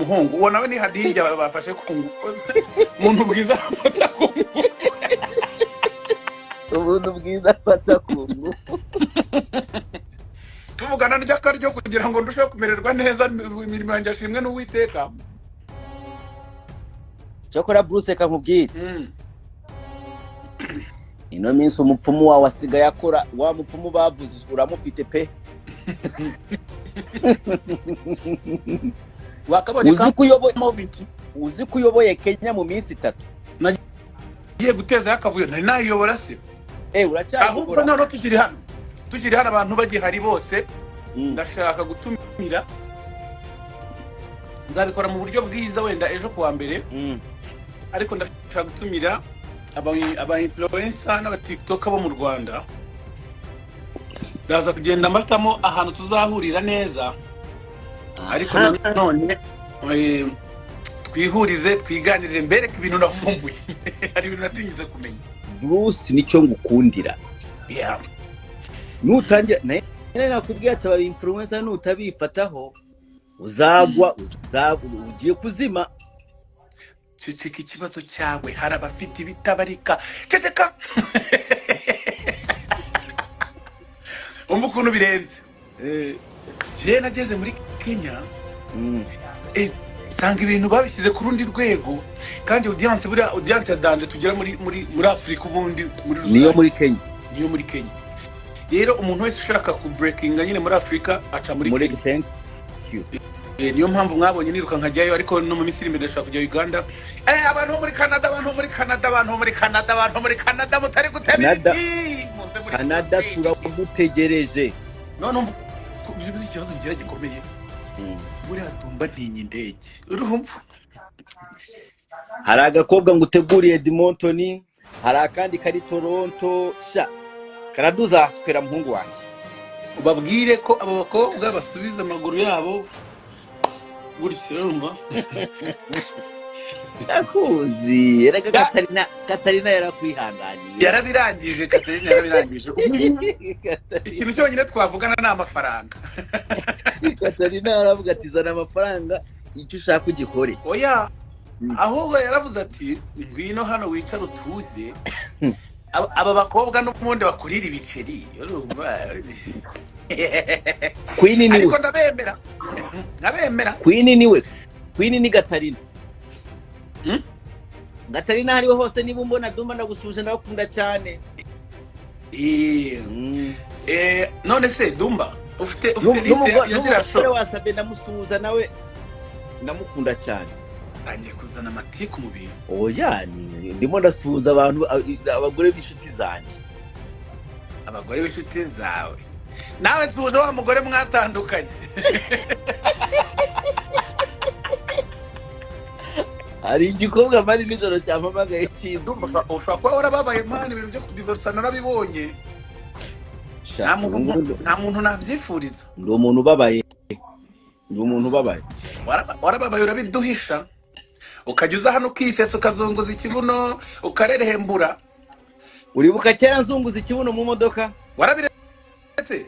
umuhungu uwo nawe ni hadijya bafashe kungu umuntu bwiza afata kungu ubuntu bwiza afata kungu tuvugana n'akaryo kugira ngo ndusheho kumererwa neza imirimo yanjye ashimwe n'Uwiteka. Cyokora Bruce kankubwira ino minsi umupfumu wawe asigaye akora wa mupfumu bavuze uramufite pe wakaboneka uzi kuyoboye Kenya mu minsi 3 nagiye guteza akavuyo nari nayiyobora se uracyakora ahubwo tugiri hano abantu bagihari bose ndashaka gutumira ndabikora mu buryo bwiza wenda ejo kuwa mbere ariko ndashaka gutumira aba influencer n'aba TikTok bo mu Rwanda ndaza kugenda mbatamo ahantu tuzahurira neza ariko none twihurize twiganirire mbereke ibintu navumbuye hari ibintu natingize kumenya Bruce nicyo ngukundira nutangira nakubwiye ati aba influencer nutabifataho uzagwa ugiye kuzima. Cicika ikibazo cyawe hari abafite ibitabarika ceceka ukuntu birenze je nageze muri Kenya sanga ibintu babishyize ku rundi rwego kandi audience ya danje tugera muri Afrika ubundi niyo muri Kenya rero umuntu wese ushaka ku breakinga nyine muri Afrika aca muri Kenya. Thank you. Niyo mpamvu mwabonye niruka nkajyayo ariko no mu Misiri ndashaka kujya Uganda. Abantu muri Canada mutari gutabira Canada turagutegereje none bivuze ikibazo ngira gikomeye muri Dumba ntinyi indege urumva hari agakobwa nguteguriye Edmonton hari akandi kari Toronto sha karaduzasukera muhungu wanjye ubabwire ko abo bakobwa basubiza amaguru yabo gutse urumva akuzi erega Katarina yarakwihanganiye yarabirangije Katarina yarabirangije ikintu cyonyine twavugana ni amafaranga Katarina yaravuga ati zana amafaranga icyo ushaka ugikore oya ahubwo yaravuze ati ngwino hano wicara utuze aba bakobwa n'umundi bakurira ibiceri urumva Queen ni ariko ndabemera Queen ni Katarina Katarina hariho hose niba umbona Dumba ndagusuje ndakunda cyane none se Dumba ufite n'umugore wasabe ndamusuza nawe ndamukunda cyane agiye kuzana amatiku mu bintu oya ndimo ndasuhuza abantu abagore b'inshuti zanjye abagore b'inshuti zawe nawe tuzo wa mugore mwatandukanye hari igikobwa mari nijoro cyamamagaye kintu ushaka kuba warababaye mani ibintu byo kudivorcana nabibonye nta muntu nabyifuriza ndi umuntu ubabaye warababaye urabiduhisha ukajya uza hano ukisetsa ukazunguza ikibuno ukarerehembura uribuka kera nzunguza ikibuno mu modoka warabiretse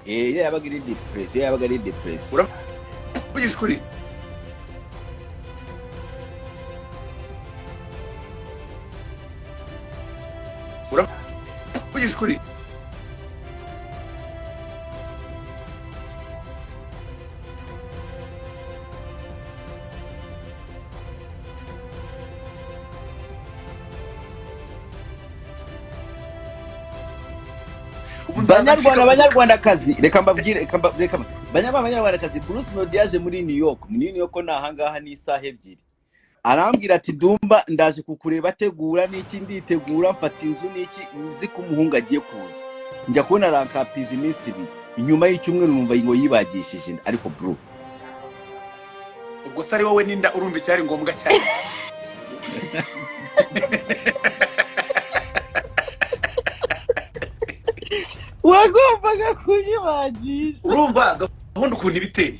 yabaga ari depress uravugisha ukuri uravugisha ukuri Banyarwandakazi reka mbabwire Banyarwandakazi Bruce Melody muri New York nahangaha ni isaha 2 arambwira ati Dumba ndaje kukureba tegura n'iki nditegura mfata inzu n'iki uzi ko umuhungu agiye kuza njya kubona rankapiza iminsi 2 inyuma y'icyumweru numva ngo yibagishije ariko bro ubwo sari wowe ninda urumva icyari ngombwa cyane wagombaga kunyibagisha urumva gahunda ukuntu ibiteye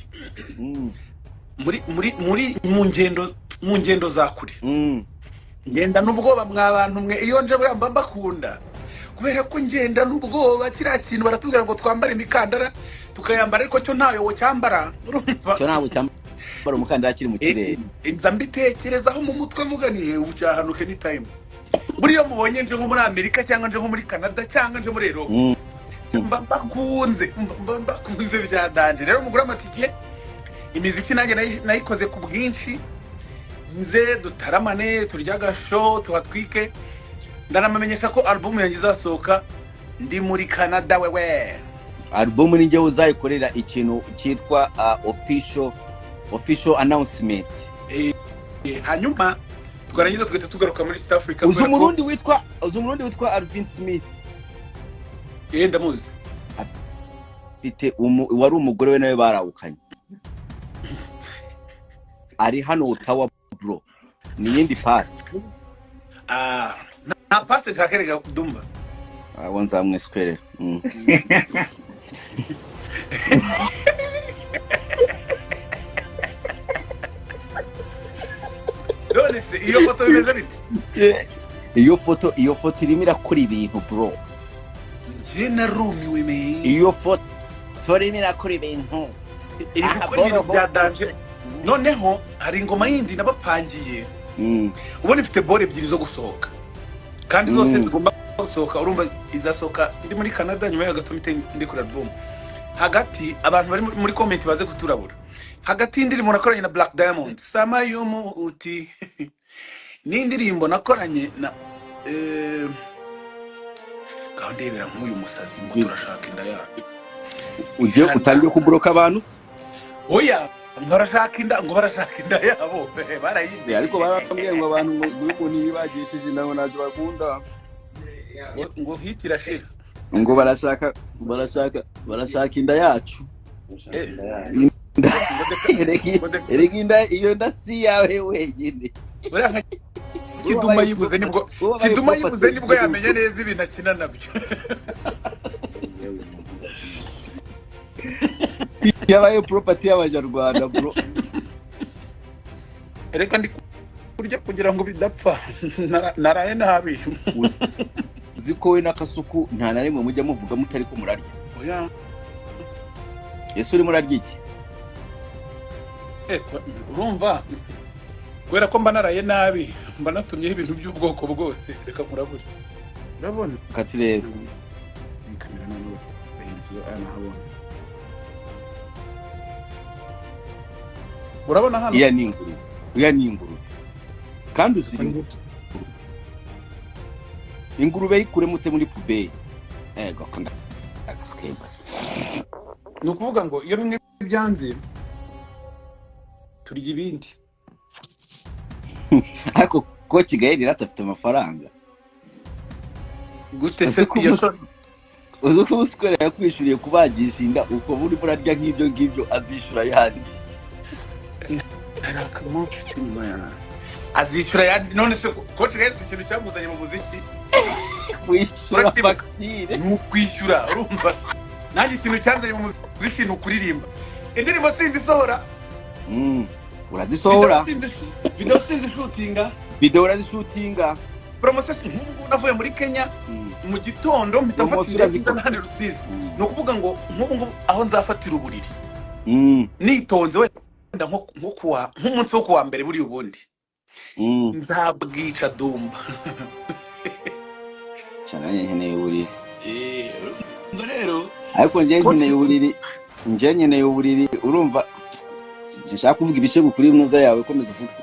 muri mu ngendo za kure ngenda n'ubwoba mw'abantu mwe iyo nje buramba mbakunda kubera ko ngenda n'ubwoba kiriya kintu baratubwira ngo twambare imikandara tukayambara ariko cyo ntayo wo cyambara urumva cyo ntawo bari umukandida akiri mu kirere inza mbitekerezaho mu mutwe muganiye ubucyahanuke ni time buriyo mubonye nje nko muri Amerika cyangwa nje nko muri Canada cyangwa nje muri Europe mbakunze bya danje rero mugura amatike imiziki nanjye nayikoze ku bwinshi nze dutaramane turyaga show tuhatwike ndanamenyesha ko album yanjye izasohoka ndi muri Canada wewe album ni njye uzayikorera ikintu cyitwa official announcement hanyuma twarangiza twite tugaruka muri South Africa uzu murundi witwa Alvin Smith ndamuzi afite wari umugore we nawe barawukanye ari hano utawa bro ni yindi pass na pass kakerega Dumba wanza mweskwere Donese iyo foto bimeze bite iyo foto irimo irakora ibintu bro njye narumiwe me iyo foto irimo irakora ibintu iri gukora ibintu bya danje noneho hari ingoma yindi nabapangiye ubona ifite bore ebyiri zo gusohoka kandi zose zigomba gusohoka urumva izasohoka ndi muri Canada nyuma y'agato ndi kuri album hagati abantu bari muri comment baze kuturabura hagati indirimbo nakoranye na Black Diamond sama yumu uti n'indirimbo nakoranye na gahondebera nk'uyu musazi ngo turashaka inda yacu uje utangiye kubroka abantu oya barashaka inda yabo barayinde ariko barambwiye ngo abantu ngo ntibagishije naho naje bakunda ngo hitira shira ngo barashaka inda yacu Ereginda iyo ndasi yawe wenyine Kiduma yibuze nibwo yamenye neza ibintu akina nabyo yabaye property y'Abanyarwanda bro reka ndi kurya kugira ngo bidapfa naraye nabi ziko we nakasuku nta na rimwe mujya muvuga mutari ko murarya oya Yesu uri murarya iki urumva kwera ko mba naraye nabi mba natumyeho ibintu by'ubwoko bwose reka kurabura urabona katirebe kamera nano bahindukiye nahabona urabona hano iya ninguru kandi usiri ingurube ikure mute muri pubeye ego kanda agaskeba nukuvuga ngo iyo bimwe byanze turya ibindi ariko ko Kigali riratafite amafaranga gute se iyo uzo kumuskwera yakwishuriye kubagisha inda uko buri murarya nk'ibyo azishura yandi arakamuciti nyuma yana azishura yandi none se ko Kigali ikintu cyamuzanye mu muziki kwishura fakire n'ukwishyura urumva nanjye ikintu cyanzanye mu muziki ni ukuririmba indirimbo sinzi sohora urazisohora video urazishutinga promotion nk'ubu navuye muri Kenya mu gitondo mpita mfatira zitana hano Rusizi no kuvuga ngo nk'ubu aho nzafatira uburiri nitonze wenda nko kuwa nk'umunsi wo kuwa mbere buri ubundi nzabwica Dumba cyane nkeneye uburiri rero ariko nkeneye uburiri urumva sinshaka kuvuga ibishego kuri muza yawe komeza uvuga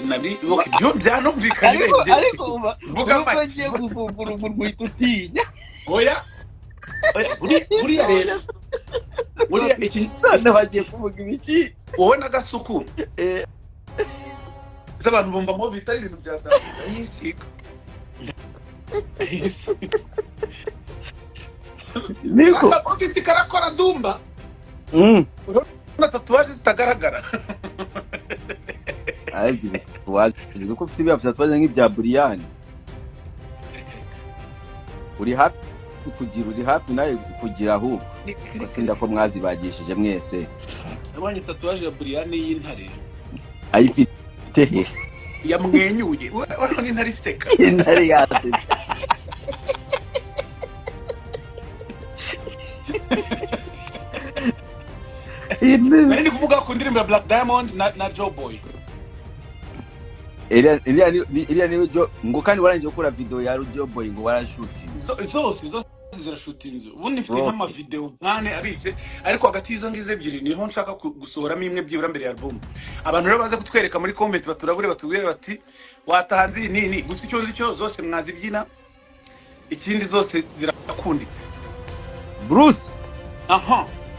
nari byo byanumvikanye ariko vuga ngiye kuvumbura umuntu witutinya oya buriya rero buriya iki bagiye kuvuga ibiki wowe n'agasuku z'abantu bumva bita ibintu bya yisika niko akagiti karakora Dumba urabona tatuwaje zitagaragara agiye tatuwaje uko ufite ibya tatuwaje nk'ibya Brian uri hafi nawe kugira ahubwo basinda ko mwazibagishije mwese nabonye tatuwaje ya Brian y'intare ayifite he yamwenyuye urabona intare iseka intare yasetse nari ndi kuvuga ku ndirimbo ya Black Diamond na Joe Boy. Iriya niyo ngo kandi warangije gukora video ya Joe Boy ngo warashutinze. Zose zirashutinze. Ubundi mfite nk'ama video nkane abitse ariko hagati y'izo ngize ebyiri niho nshaka gusohoramo imwe byibura mbere ya album. Abantu rero baza kutwereka muri comment baturabure batubwire bati watahanze nini gusa icyo nzi cyo zose mwazibyina ikindi zose zirakunditse. Bruce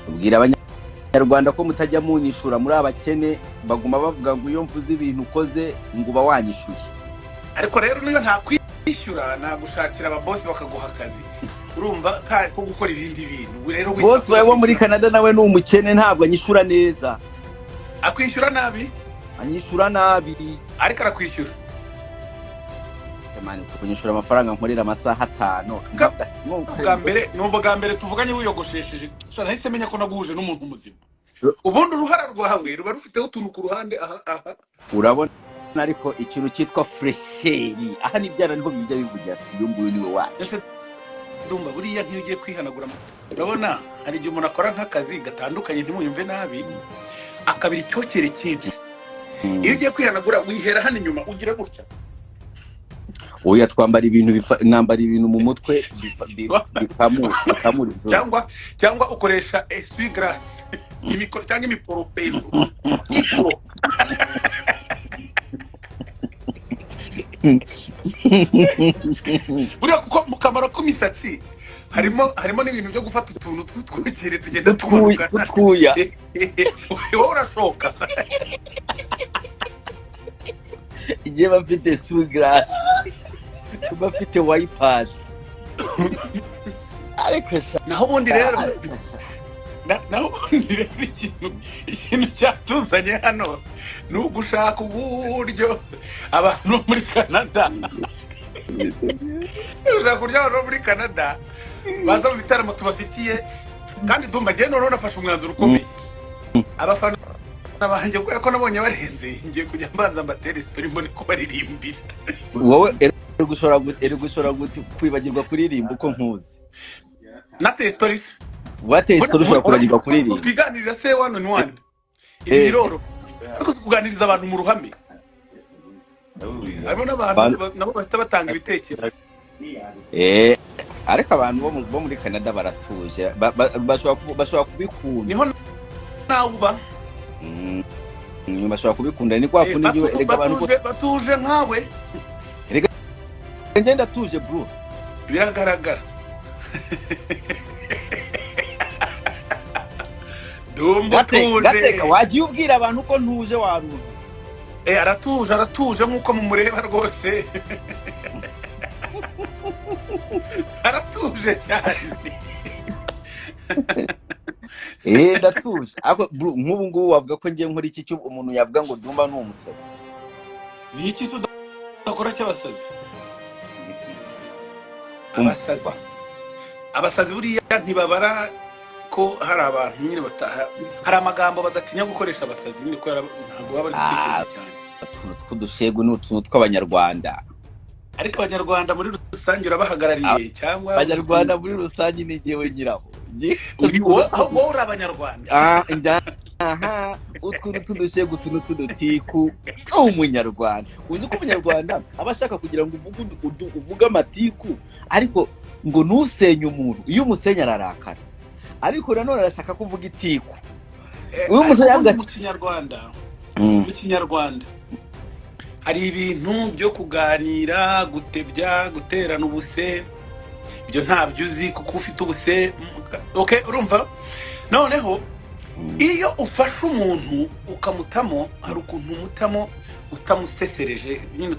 ubwira abanyarwanda ko mutajya munyishura muri abakene baguma bavuga ngo iyo mvuze ibintu ukoze ngo uba wanyishuye. Ariko rero niyo nta kwishyura nagushakira ababosi bakaguha akazi. Urumva ko gukora ibindi bintu rero boss wawe muri Canada nawe ni umukene ntabwo anyishura neza. Akwishyura nabi? Anyishura nabi. Ariko arakwishyura. Semani kunyishura amafaranga nkorera amasaha 5. Bwa mbere tuvuganye wiyogoshesheje. Nahise menya ko naguhuje n'umuntu muzima. Ubundi uruhara rwawe ruba rufiteho utuntu ku ruhande aha. Urabona ariko ikintu cyitwa fresheri aha ni byara niho bijya bivugira ati uyu nguyu niwe waje. Dumba buriya nk'iyo ugiye kwihanagura urabona hari igihe umuntu akora nk'akazi gatandukanye ntimuyumve nabi akabira icyokere cyinshi. Iyo ugiye kwihanagura wihera hano inyuma ugira gutya. Oya twambara ibintu nambara ibintu mu mutwe bikamuri cyangwa ukoresha essuie-glace cyangwa imiporopezo ikoro. Buriya kuko mu kamaro k'imisatsi harimo n'ibintu byo gufata utuntu tw'utwukire tugenda tumanuka twuya. Wowe urashoka igihe bafite essuie-glace bafite wipers ariko naho ubundi rero ikintu cyatuzanye hano ni ugushaka uburyo abantu muri Canada ushaka kurya abantu muri Canada baza mu bitaramo tubafitiye kandi Dumba ngiye noneho nafashe umwanzuro ukomeye. Abafana banjye ko nabonye barenze ngiye kujya mbanza mbatere story mbone ko baririmbira. Wowe gushora guti kwibagirwa kuririmba uko nkuzi nate stories wate story ushobora kwibagirwa kuririmba twiganirira se one on one ibiroro ariko tukuganiriza abantu mu ruhame. Harimo n'abantu nabo bahita batanga ibitekerezo. Ariko abantu bo muri Canada baratuje bashobora kubikunda niho nawe uba bashobora kubikunda ni kwa kundi byo abantu batuje nkawe. Ngenda tuje bro biragaragara. Dumba tuje wagiye ubwira abantu ko ntuje waruntu. Aratuje nkuko mumureba rwose. Aratuje cyane. Ndatuje ako bro nk'ubu ngubu wavuga ko ngiye nkora iki cyo umuntu yavuga ngo Dumba ni umusazi. Ni iki tudakora cy'abasazi? Abasazi buriya ntibabara ko hari abantu nyine bataha hari amagambo badatinya gukoresha abasazi nyine ko ntabwo baba ari cyane. Twudushego n'utuntu tw'abanyarwanda. Ariko abanyarwanda muri rusange urabahagarariye cyangwa abanyarwanda muri rusange ni jewe nyiraho. Wowe uri abanyarwanda. Utwo tudushego tudutiku umunyarwanda. Uzi ko umunyarwanda abashaka kugira ngo uvuge amatiku ariko ngo nusenye umuntu iyo umusenya ararakara. Ariko nanone arashaka kuvuga itiku. Uyu musenya mu Kinyarwanda. Mu Kinyarwanda hari ibintu byo kuganira gutebya guterana ubuse ibyo ntabyo uzi kuko ufite ubuse. Okay urumva noneho iyo ufashe umuntu ukamutamo hari ukuntu umutamo utamusesereje nyine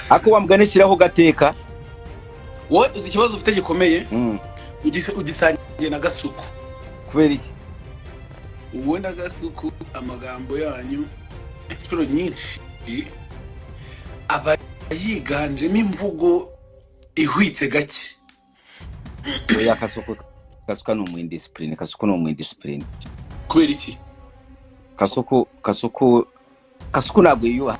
ako wamganishiraho gateka. Wowe uzi ikibazo ufite gikomeye ugisangiye na Gasuku. Kubera iki? Wowe na Gasuku amagambo yanyu inshuro nyinshi aba yiganjemo imvugo ihwitse gake. Oya Kasuku no mu indiscipline. Kasuku no mu indiscipline. Kubera iki? Kasuku ntabwo yuha.